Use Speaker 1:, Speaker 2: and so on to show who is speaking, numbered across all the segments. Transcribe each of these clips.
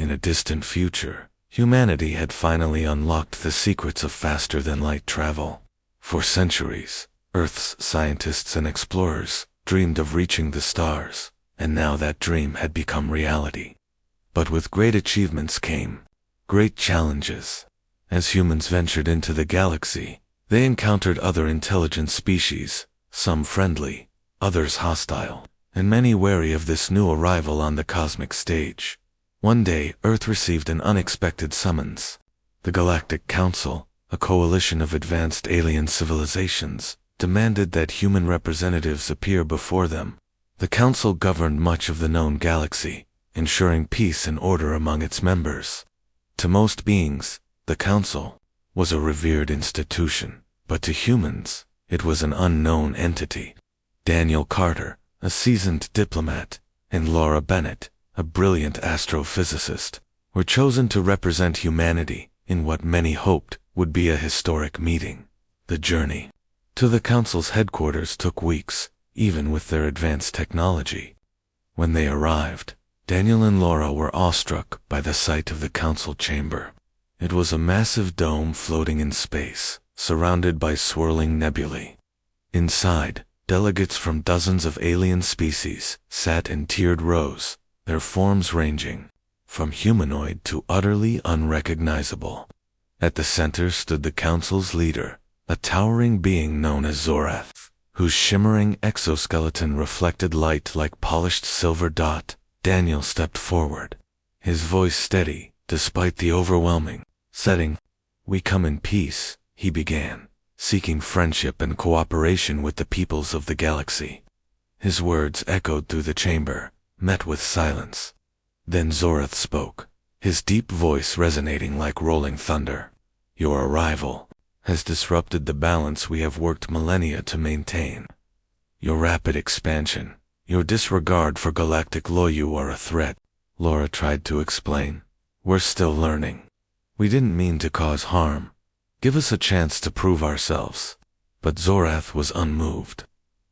Speaker 1: In a distant future, humanity had finally unlocked the secrets of faster-than-light travel. For centuries, Earth's scientists and explorers dreamed of reaching the stars, and now that dream had become reality. But with great achievements came great challenges. As humans ventured into the galaxy, they encountered other intelligent species, some friendly, others hostile, and many wary of this new arrival on the cosmic stage. One day, Earth received an unexpected summons. The Galactic Council, a coalition of advanced alien civilizations, demanded that human representatives appear before them. The Council governed much of the known galaxy, ensuring peace and order among its members. To most beings, the Council was a revered institution, but to humans, it was an unknown entity. Daniel Carter, a seasoned diplomat, and Laura Bennett, a brilliant astrophysicist, were chosen to represent humanity in what many hoped would be a historic meeting. The journey to the Council's headquarters took weeks, even with their advanced technology. When they arrived, Daniel and Laura were awestruck by the sight of the Council chamber. It was a massive dome floating in space, surrounded by swirling nebulae. Inside, delegates from dozens of alien species sat in tiered rows, their forms ranging from humanoid to utterly unrecognizable. At the center stood the Council's leader, a towering being known as Zorath, whose shimmering exoskeleton reflected light like polished silver dot. Daniel stepped forward, his voice steady despite the overwhelming setting. "We come in peace," he began, seeking friendship and cooperation with the peoples of the galaxy. His words echoed through the chamber, met with silence. Then Zorath spoke, his deep voice resonating like rolling thunder. "Your arrival has disrupted the balance we have worked millennia to maintain. Your rapid expansion, your disregard for galactic law, you are a threat." Laura tried to explain. "We're still learning. We didn't mean to cause harm. Give us a chance to prove ourselves." But Zorath was unmoved.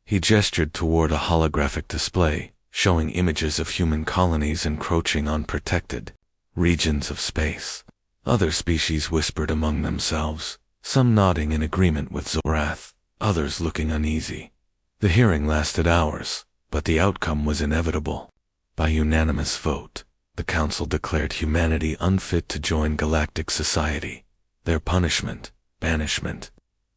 Speaker 1: He gestured toward a holographic display, showing images of human colonies encroaching on protected regions of space. Other species whispered among themselves, some nodding in agreement with Zorath, others looking uneasy. The hearing lasted hours, but the outcome was inevitable. By unanimous vote, the Council declared humanity unfit to join galactic society. Their punishment, banishment.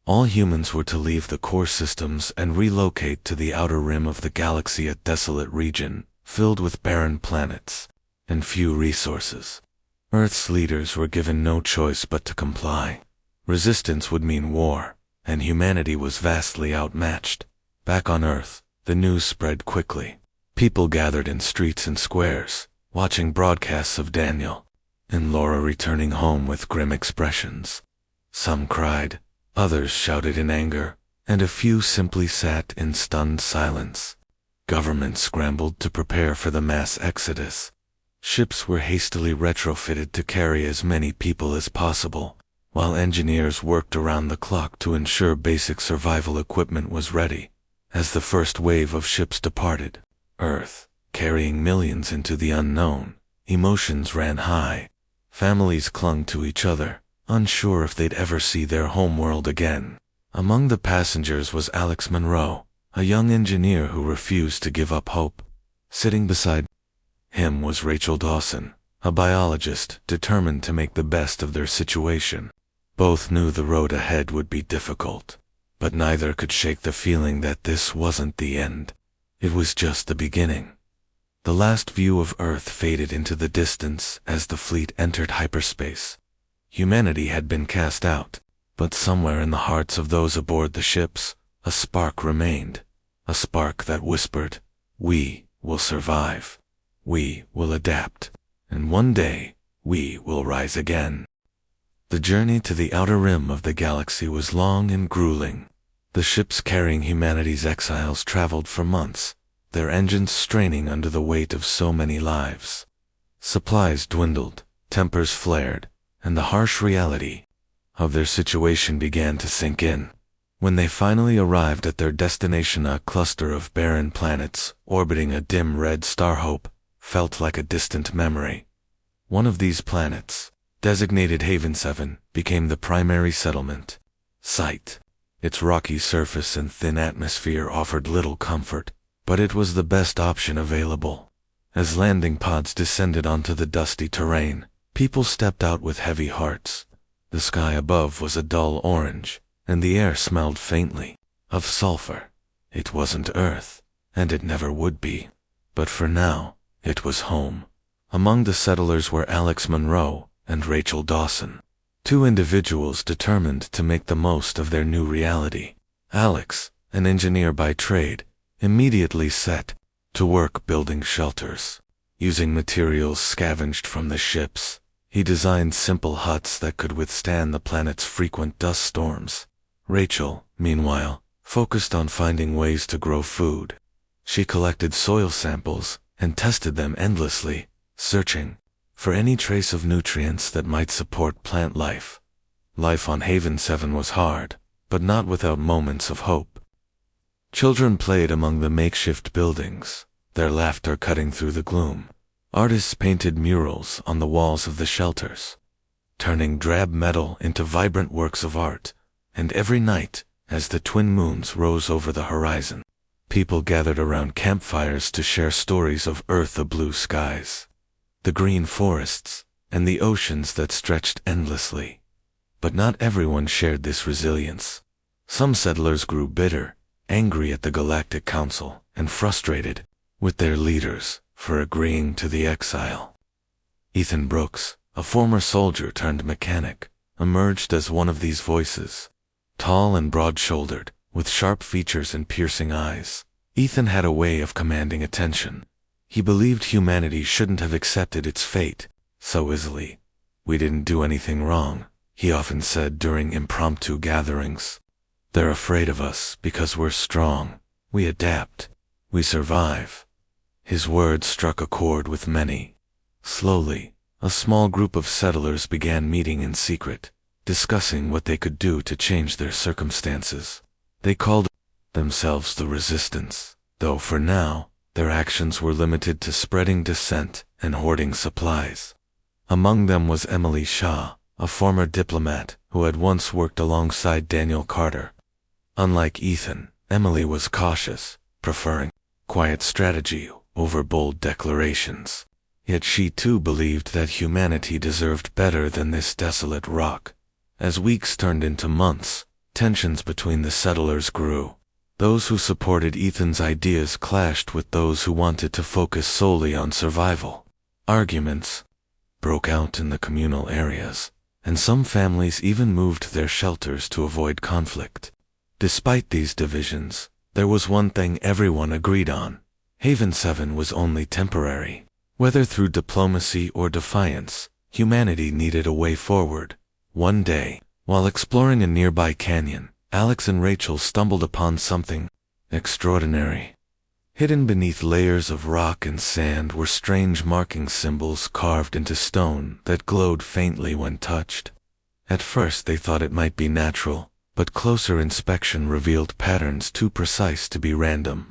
Speaker 1: All humans were to leave the core systems and relocate to the outer rim of the galaxy, a desolate region filled with barren planets and few resources. Earth's leaders were given no choice but to comply. Resistance would mean war, and humanity was vastly outmatched. Back on Earth, the news spread quickly. People gathered in streets and squares, watching broadcasts of Daniel and Laura returning home with grim expressions. Some cried, others shouted in anger, and a few simply sat in stunned silence. Governments scrambled to prepare for the mass exodus. Ships were hastily retrofitted to carry as many people as possible, while engineers worked around the clock to ensure basic survival equipment was ready. As the first wave of ships departed Earth, carrying millions into the unknown, emotions ran high. Families clung to each other, unsure if they'd ever see their homeworld again. Among the passengers was Alex Monroe, a young engineer who refused to give up hope. Sitting beside him was Rachel Dawson, a biologist determined to make the best of their situation. Both knew the road ahead would be difficult, but neither could shake the feeling that this wasn't the end. It was just the beginning. The last view of Earth faded into the distance as the fleet entered hyperspace. Humanity had been cast out, but somewhere in the hearts of those aboard the ships, a spark remained, a spark that whispered, "We will survive. We will adapt. And one day, we will rise again." The journey to the outer rim of the galaxy was long and grueling. The ships carrying humanity's exiles traveled for months, their engines straining under the weight of so many lives. Supplies dwindled, tempers flared, and the harsh reality of their situation began to sink in. When they finally arrived at their destination, a cluster of barren planets orbiting a dim red star, hope felt like a distant memory. One of these planets, designated Haven 7, became the primary settlement site. Its rocky surface and thin atmosphere offered little comfort, but it was the best option available. As landing pods descended onto the dusty terrain, people stepped out with heavy hearts. The sky above was a dull orange, and the air smelled faintly of sulfur. It wasn't Earth, and it never would be. But for now, it was home. Among the settlers were Alex Monroe and Rachel Dawson, two individuals determined to make the most of their new reality. Alex, an engineer by trade, immediately set to work building shelters. Using materials scavenged from the ships, he designed simple huts that could withstand the planet's frequent dust storms. Rachel, meanwhile, focused on finding ways to grow food. She collected soil samples and tested them endlessly, searching for any trace of nutrients that might support plant life. Life on Haven 7 was hard, but not without moments of hope. Children played among the makeshift buildings, their laughter cutting through the gloom. Artists painted murals on the walls of the shelters, turning drab metal into vibrant works of art. And every night, as the twin moons rose over the horizon, people gathered around campfires to share stories of Earth-blue skies, the green forests, and the oceans that stretched endlessly. But not everyone shared this resilience. Some settlers grew bitter, angry at the Galactic Council, and frustrated with their leaders for agreeing to the exile. Ethan Brooks, a former soldier turned mechanic, emerged as one of these voices. Tall and broad-shouldered, with sharp features and piercing eyes, Ethan had a way of commanding attention. He believed humanity shouldn't have accepted its fate so easily. "We didn't do anything wrong," he often said during impromptu gatherings. "They're afraid of us because we're strong. We adapt. We survive." His words struck a chord with many. Slowly, a small group of settlers began meeting in secret, discussing what they could do to change their circumstances. They called themselves the Resistance, though for now, their actions were limited to spreading dissent and hoarding supplies. Among them was Emily Shaw, a former diplomat who had once worked alongside Daniel Carter. Unlike Ethan, Emily was cautious, preferring quiet strategy over bold declarations. Yet she too believed that humanity deserved better than this desolate rock. As weeks turned into months, tensions between the settlers grew. Those who supported Ethan's ideas clashed with those who wanted to focus solely on survival. Arguments broke out in the communal areas, and some families even moved their shelters to avoid conflict. Despite these divisions, there was one thing everyone agreed on. Haven 7 was only temporary. Whether through diplomacy or defiance, humanity needed a way forward. One day, while exploring a nearby canyon, Alex and Rachel stumbled upon something extraordinary. Hidden beneath layers of rock and sand were strange marking symbols carved into stone that glowed faintly when touched. At first they thought it might be natural, but closer inspection revealed patterns too precise to be random.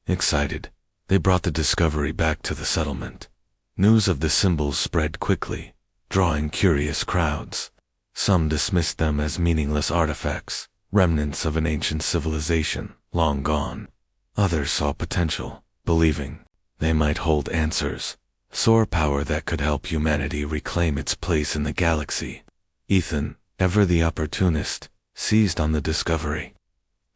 Speaker 1: Excited, they brought the discovery back to the settlement. News of the symbols spread quickly, drawing curious crowds. Some dismissed them as meaningless artifacts, remnants of an ancient civilization, long gone. Others saw potential, believing they might hold answers, soar power that could help humanity reclaim its place in the galaxy. Ethan, ever the opportunist, seized on the discovery.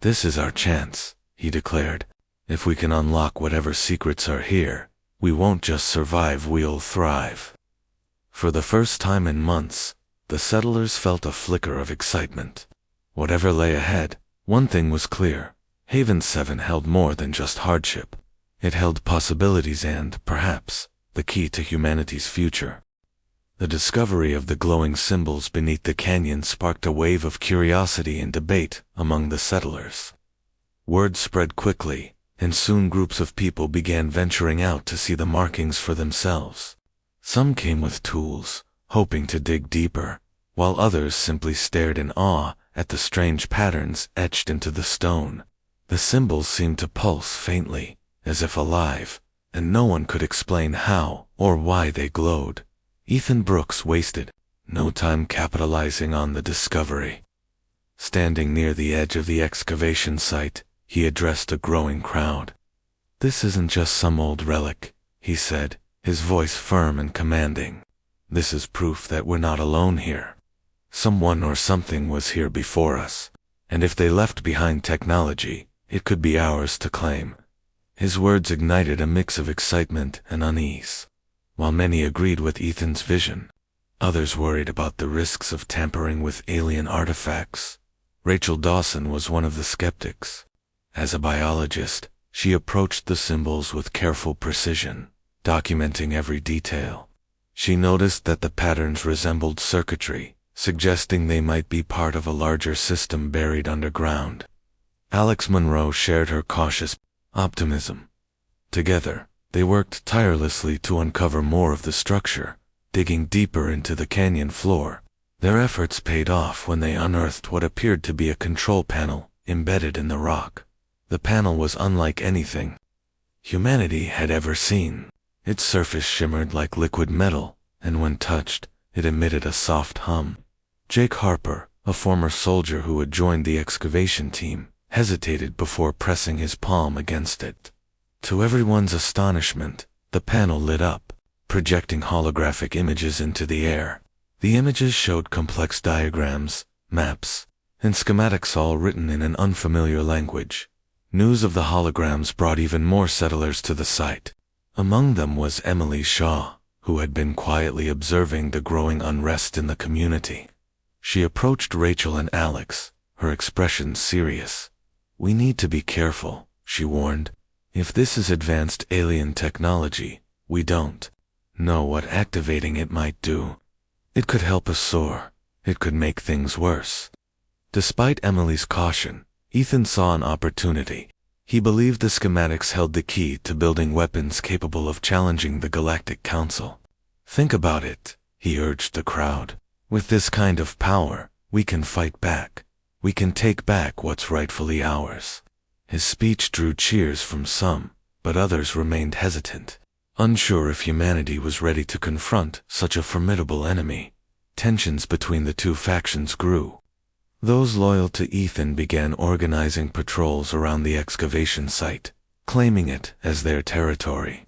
Speaker 1: "This is our chance," he declared. "If we can unlock whatever secrets are here, we won't just survive, we'll thrive." For the first time in months, the settlers felt a flicker of excitement. Whatever lay ahead, one thing was clear. Haven 7 held more than just hardship. It held possibilities and, perhaps, the key to humanity's future. The discovery of the glowing symbols beneath the canyon sparked a wave of curiosity and debate among the settlers. Word spread quickly, and soon groups of people began venturing out to see the markings for themselves. Some came with tools, hoping to dig deeper, while others simply stared in awe at the strange patterns etched into the stone. The symbols seemed to pulse faintly, as if alive, and no one could explain how or why they glowed. Ethan Brooks wasted no time capitalizing on the discovery. Standing near the edge of the excavation site, he addressed a growing crowd. "This isn't just some old relic," he said, his voice firm and commanding. "This is proof that we're not alone here. Someone or something was here before us, and if they left behind technology, it could be ours to claim." His words ignited a mix of excitement and unease. While many agreed with Ethan's vision, others worried about the risks of tampering with alien artifacts. Rachel Dawson was one of the skeptics. As a biologist, she approached the symbols with careful precision, documenting every detail. She noticed that the patterns resembled circuitry, suggesting they might be part of a larger system buried underground. Alex Monroe shared her cautious optimism. Together, they worked tirelessly to uncover more of the structure, digging deeper into the canyon floor. Their efforts paid off when they unearthed what appeared to be a control panel embedded in the rock. The panel was unlike anything humanity had ever seen. Its surface shimmered like liquid metal, and when touched, it emitted a soft hum. Jake Harper, a former soldier who had joined the excavation team, hesitated before pressing his palm against it. To everyone's astonishment, the panel lit up, projecting holographic images into the air. The images showed complex diagrams, maps, and schematics all written in an unfamiliar language. News of the holograms brought even more settlers to the site. Among them was Emily Shaw, who had been quietly observing the growing unrest in the community. She approached Rachel and Alex, her expression serious. "We need to be careful," she warned. "If this is advanced alien technology, we don't know what activating it might do. It could help us soar. It could make things worse." Despite Emily's caution, Ethan saw an opportunity. He believed the schematics held the key to building weapons capable of challenging the Galactic Council. "Think about it," he urged the crowd. "With this kind of power, we can fight back. We can take back what's rightfully ours." His speech drew cheers from some, but others remained hesitant, unsure if humanity was ready to confront such a formidable enemy. Tensions between the two factions grew. Those loyal to Ethan began organizing patrols around the excavation site, claiming it as their territory.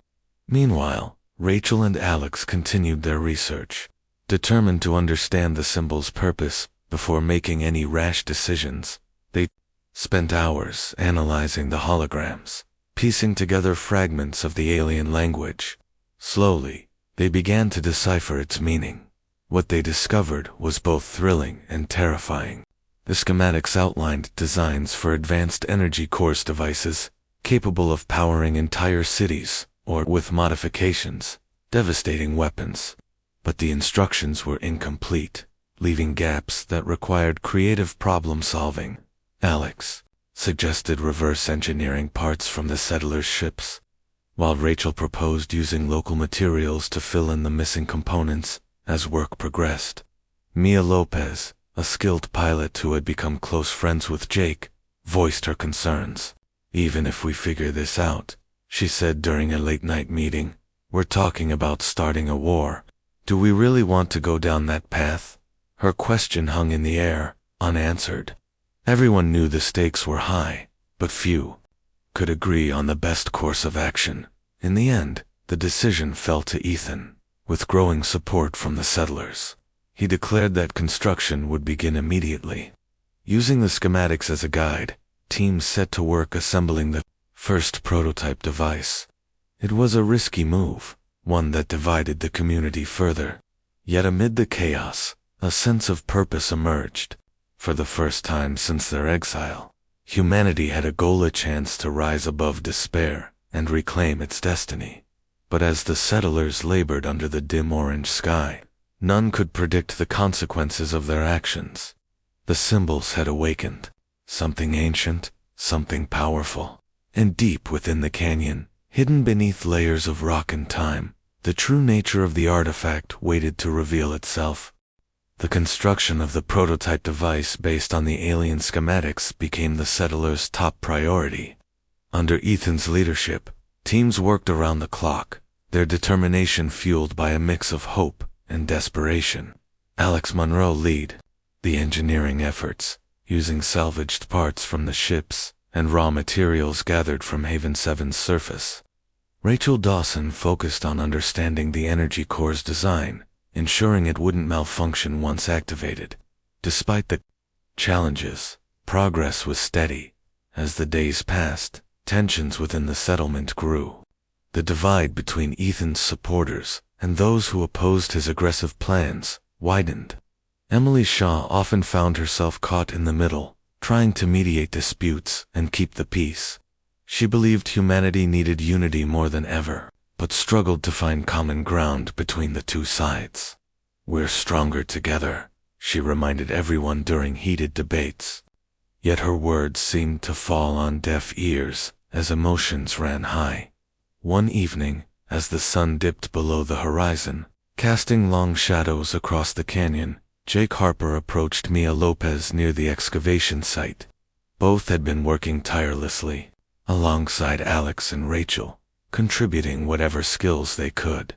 Speaker 1: Meanwhile, Rachel and Alex continued their research, determined to understand the symbol's purpose before making any rash decisions. They spent hours analyzing the holograms, piecing together fragments of the alien language. Slowly, they began to decipher its meaning. What they discovered was both thrilling and terrifying. The schematics outlined designs for advanced energy cores devices, capable of powering entire cities, or, with modifications, devastating weapons. But the instructions were incomplete, leaving gaps that required creative problem-solving. Alex suggested reverse engineering parts from the settlers' ships, while Rachel proposed using local materials to fill in the missing components. As work progressed, Mia Lopez, a skilled pilot who had become close friends with Jake, voiced her concerns. "Even if we figure this out," she said during a late-night meeting, "we're talking about starting a war. Do we really want to go down that path?" Her question hung in the air, unanswered. Everyone knew the stakes were high, but few could agree on the best course of action. In the end, the decision fell to Ethan, with growing support from the settlers. He declared that construction would begin immediately. Using the schematics as a guide, teams set to work assembling the first prototype device. It was a risky move, one that divided the community further. Yet amid the chaos, a sense of purpose emerged. For the first time since their exile, humanity had a goal, a chance to rise above despair and reclaim its destiny. But as the settlers labored under the dim orange sky, none could predict the consequences of their actions. The symbols had awakened, something ancient, something powerful. And deep within the canyon, hidden beneath layers of rock and time, the true nature of the artifact waited to reveal itself. The construction of the prototype device based on the alien schematics became the settlers' top priority. Under Ethan's leadership, teams worked around the clock, their determination fueled by a mix of hope and desperation. Alex Monroe lead the engineering efforts, using salvaged parts from the ships and raw materials gathered from Haven 7's surface. Rachel Dawson focused on understanding the energy core's design, ensuring it wouldn't malfunction once activated. Despite the challenges, progress was steady. As the days passed, tensions within the settlement grew. The divide between Ethan's supporters and those who opposed his aggressive plans widened. Emily Shaw often found herself caught in the middle, trying to mediate disputes and keep the peace. She believed humanity needed unity more than ever, but struggled to find common ground between the two sides. "We're stronger together," she reminded everyone during heated debates. Yet her words seemed to fall on deaf ears as emotions ran high. One evening, as the sun dipped below the horizon, casting long shadows across the canyon, Jake Harper approached Mia Lopez near the excavation site. Both had been working tirelessly, alongside Alex and Rachel, contributing whatever skills they could.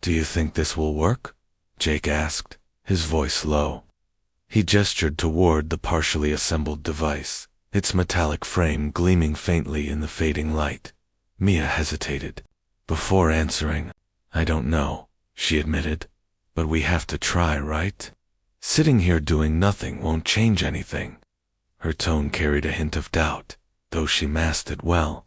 Speaker 1: "Do you think this will work?" Jake asked, his voice low. He gestured toward the partially assembled device, its metallic frame gleaming faintly in the fading light. Mia hesitated. Before answering, "I don't know," she admitted, "but we have to try, right? Sitting here doing nothing won't change anything." Her tone carried a hint of doubt, though she masked it well.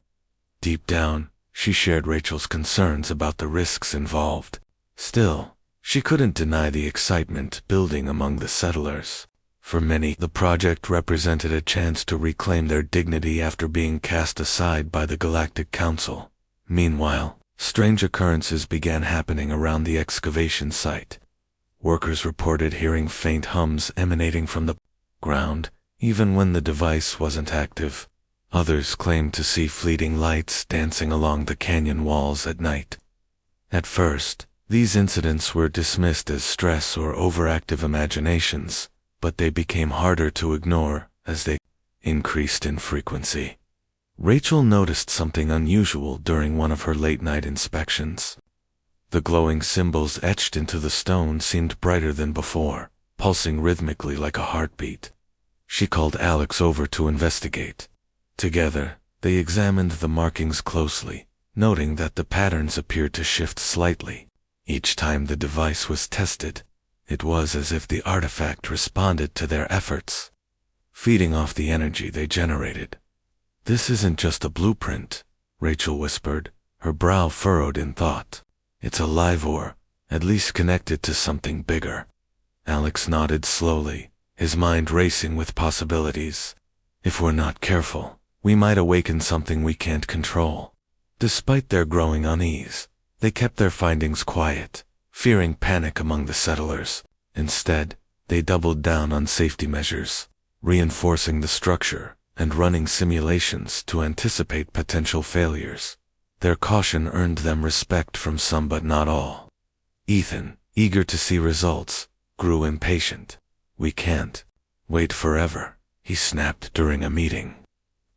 Speaker 1: Deep down, she shared Rachel's concerns about the risks involved. Still, she couldn't deny the excitement building among the settlers. For many, the project represented a chance to reclaim their dignity after being cast aside by the Galactic Council. Meanwhile, strange occurrences began happening around the excavation site. Workers reported hearing faint hums emanating from the ground, even when the device wasn't active. Others claimed to see fleeting lights dancing along the canyon walls at night. At first, these incidents were dismissed as stress or overactive imaginations, but they became harder to ignore as they increased in frequency. Rachel noticed something unusual during one of her late-night inspections. The glowing symbols etched into the stone seemed brighter than before, pulsing rhythmically like a heartbeat. She called Alex over to investigate. Together, they examined the markings closely, noting that the patterns appeared to shift slightly. Each time the device was tested, it was as if the artifact responded to their efforts, feeding off the energy they generated. "This isn't just a blueprint," Rachel whispered, her brow furrowed in thought. "It's alive or, at least connected to something bigger." Alex nodded slowly, his mind racing with possibilities. "If we're not careful, we might awaken something we can't control." Despite their growing unease, they kept their findings quiet, fearing panic among the settlers. Instead, they doubled down on safety measures, reinforcing the structure and running simulations to anticipate potential failures. Their caution earned them respect from some but not all. Ethan, eager to see results, grew impatient. "We can't wait forever," he snapped during a meeting.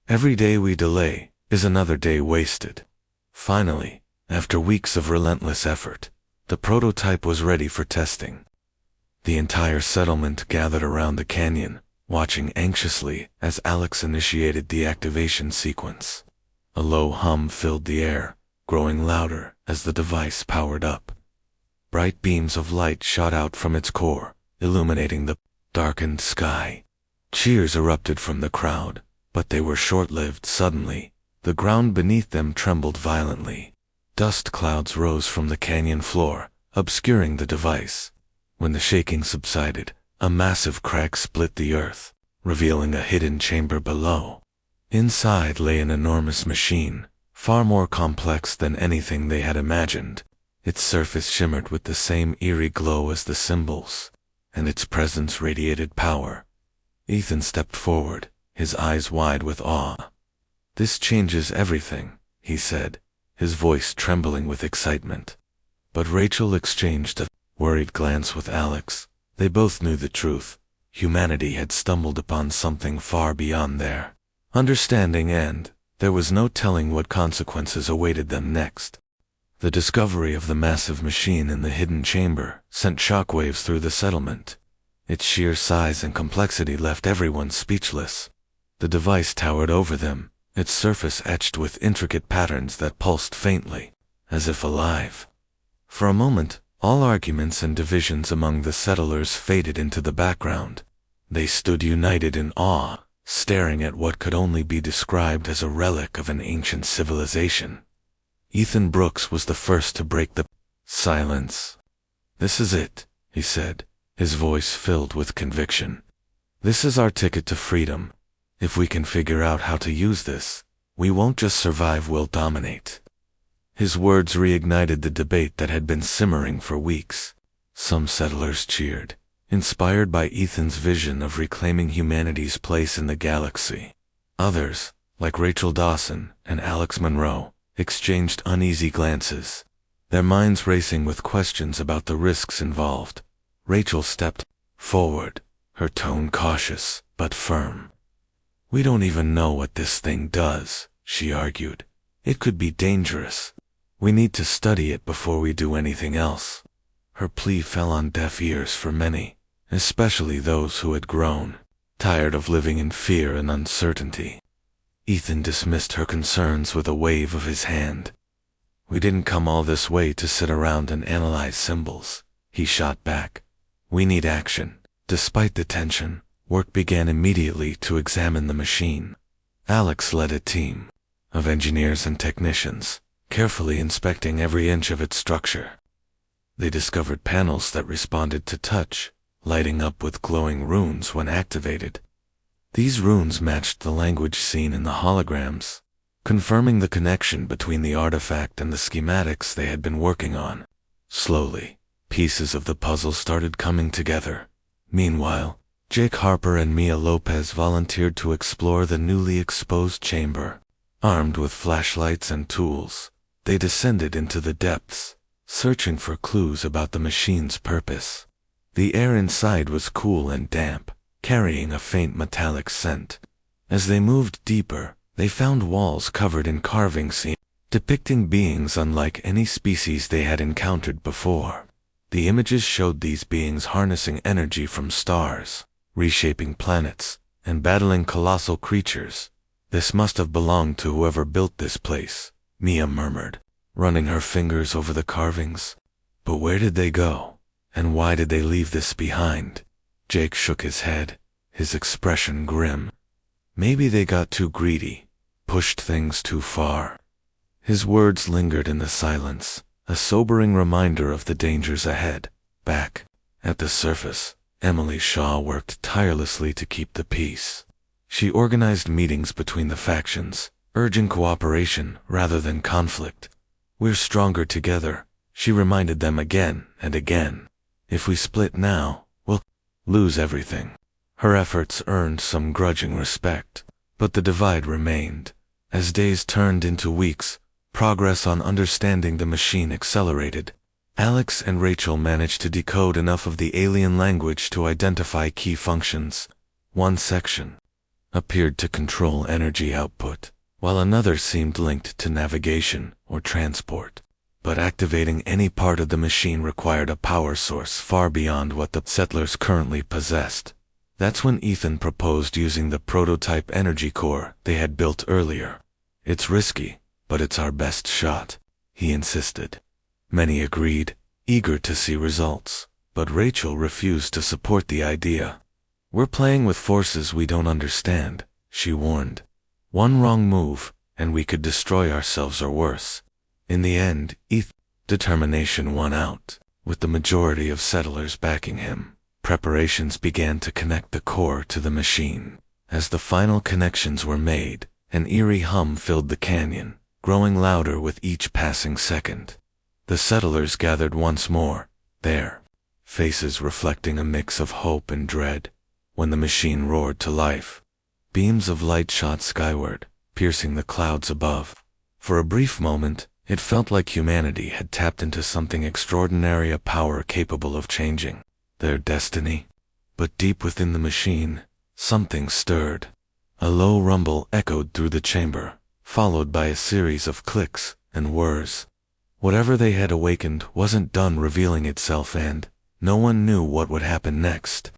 Speaker 1: "Every day we delay is another day wasted." Finally, after weeks of relentless effort, the prototype was ready for testing. The entire settlement gathered around the canyon, watching anxiously as Alex initiated the activation sequence. A low hum filled the air, growing louder as the device powered up. Bright beams of light shot out from its core, illuminating the darkened sky. Cheers erupted from the crowd, but they were short-lived. Suddenly, the ground beneath them trembled violently. Dust clouds rose from the canyon floor, obscuring the device. When the shaking subsided, a massive crack split the earth, revealing a hidden chamber below. Inside lay an enormous machine, far more complex than anything they had imagined. Its surface shimmered with the same eerie glow as the symbols, and its presence radiated power. Ethan stepped forward, his eyes wide with awe. "This changes everything," he said, his voice trembling with excitement. But Rachel exchanged a worried glance with Alex. They both knew the truth. Humanity had stumbled upon something far beyond their understanding, and there was no telling what consequences awaited them next. The discovery of the massive machine in the hidden chamber sent shockwaves through the settlement. Its sheer size and complexity left everyone speechless. The device towered over them, its surface etched with intricate patterns that pulsed faintly, as if alive. For a moment, all arguments and divisions among the settlers faded into the background. They stood united in awe, staring at what could only be described as a relic of an ancient civilization. Ethan Brooks was the first to break the silence. "This is it," he said, his voice filled with conviction. "This is our ticket to freedom. If we can figure out how to use this, we won't just survive, we'll dominate." His words reignited the debate that had been simmering for weeks. Some settlers cheered, inspired by Ethan's vision of reclaiming humanity's place in the galaxy. Others, like Rachel Dawson and Alex Monroe, exchanged uneasy glances, their minds racing with questions about the risks involved. Rachel stepped forward, her tone cautious but firm. "We don't even know what this thing does," she argued. "It could be dangerous. We need to study it before we do anything else." Her plea fell on deaf ears for many, especially those who had grown tired of living in fear and uncertainty. Ethan dismissed her concerns with a wave of his hand. "We didn't come all this way to sit around and analyze symbols," he shot back. "We need action." Despite the tension, work began immediately to examine the machine. Alex led a team of engineers and technicians, carefully inspecting every inch of its structure. They discovered panels that responded to touch, lighting up with glowing runes when activated. These runes matched the language seen in the holograms, confirming the connection between the artifact and the schematics they had been working on. Slowly, pieces of the puzzle started coming together. Meanwhile, Jake Harper and Mia Lopez volunteered to explore the newly exposed chamber. Armed with flashlights and tools, they descended into the depths, searching for clues about the machine's purpose. The air inside was cool and damp, carrying a faint metallic scent. As they moved deeper, they found walls covered in carvings depicting beings unlike any species they had encountered before. The images showed these beings harnessing energy from stars, reshaping planets, and battling colossal creatures. "This must have belonged to whoever built this place," Mia murmured, running her fingers over the carvings. "But where did they go? And why did they leave this behind?" Jake shook his head, his expression grim. "Maybe they got too greedy, pushed things too far." His words lingered in the silence, a sobering reminder of the dangers ahead. Back at the surface, Emily Shaw worked tirelessly to keep the peace. She organized meetings between the factions, urging cooperation rather than conflict. "We're stronger together," she reminded them again and again. "If we split now, we'll lose everything." Her efforts earned some grudging respect, but the divide remained. As days turned into weeks, progress on understanding the machine accelerated. Alex and Rachel managed to decode enough of the alien language to identify key functions. One section appeared to control energy output, while another seemed linked to navigation or transport. But activating any part of the machine required a power source far beyond what the settlers currently possessed. That's when Ethan proposed using the prototype energy core they had built earlier. "It's risky, but it's our best shot," he insisted. Many agreed, eager to see results, but Rachel refused to support the idea. "We're playing with forces we don't understand," she warned. "One wrong move, and we could destroy ourselves or worse." In the end, Ethan's determination won out, with the majority of settlers backing him. Preparations began to connect the core to the machine. As the final connections were made, an eerie hum filled the canyon, growing louder with each passing second. The settlers gathered once more, their faces reflecting a mix of hope and dread. When the machine roared to life, beams of light shot skyward, piercing the clouds above. For a brief moment, it felt like humanity had tapped into something extraordinary, a power capable of changing their destiny. But deep within the machine, something stirred. A low rumble echoed through the chamber, followed by a series of clicks and whirs. Whatever they had awakened wasn't done revealing itself, and no one knew what would happen next.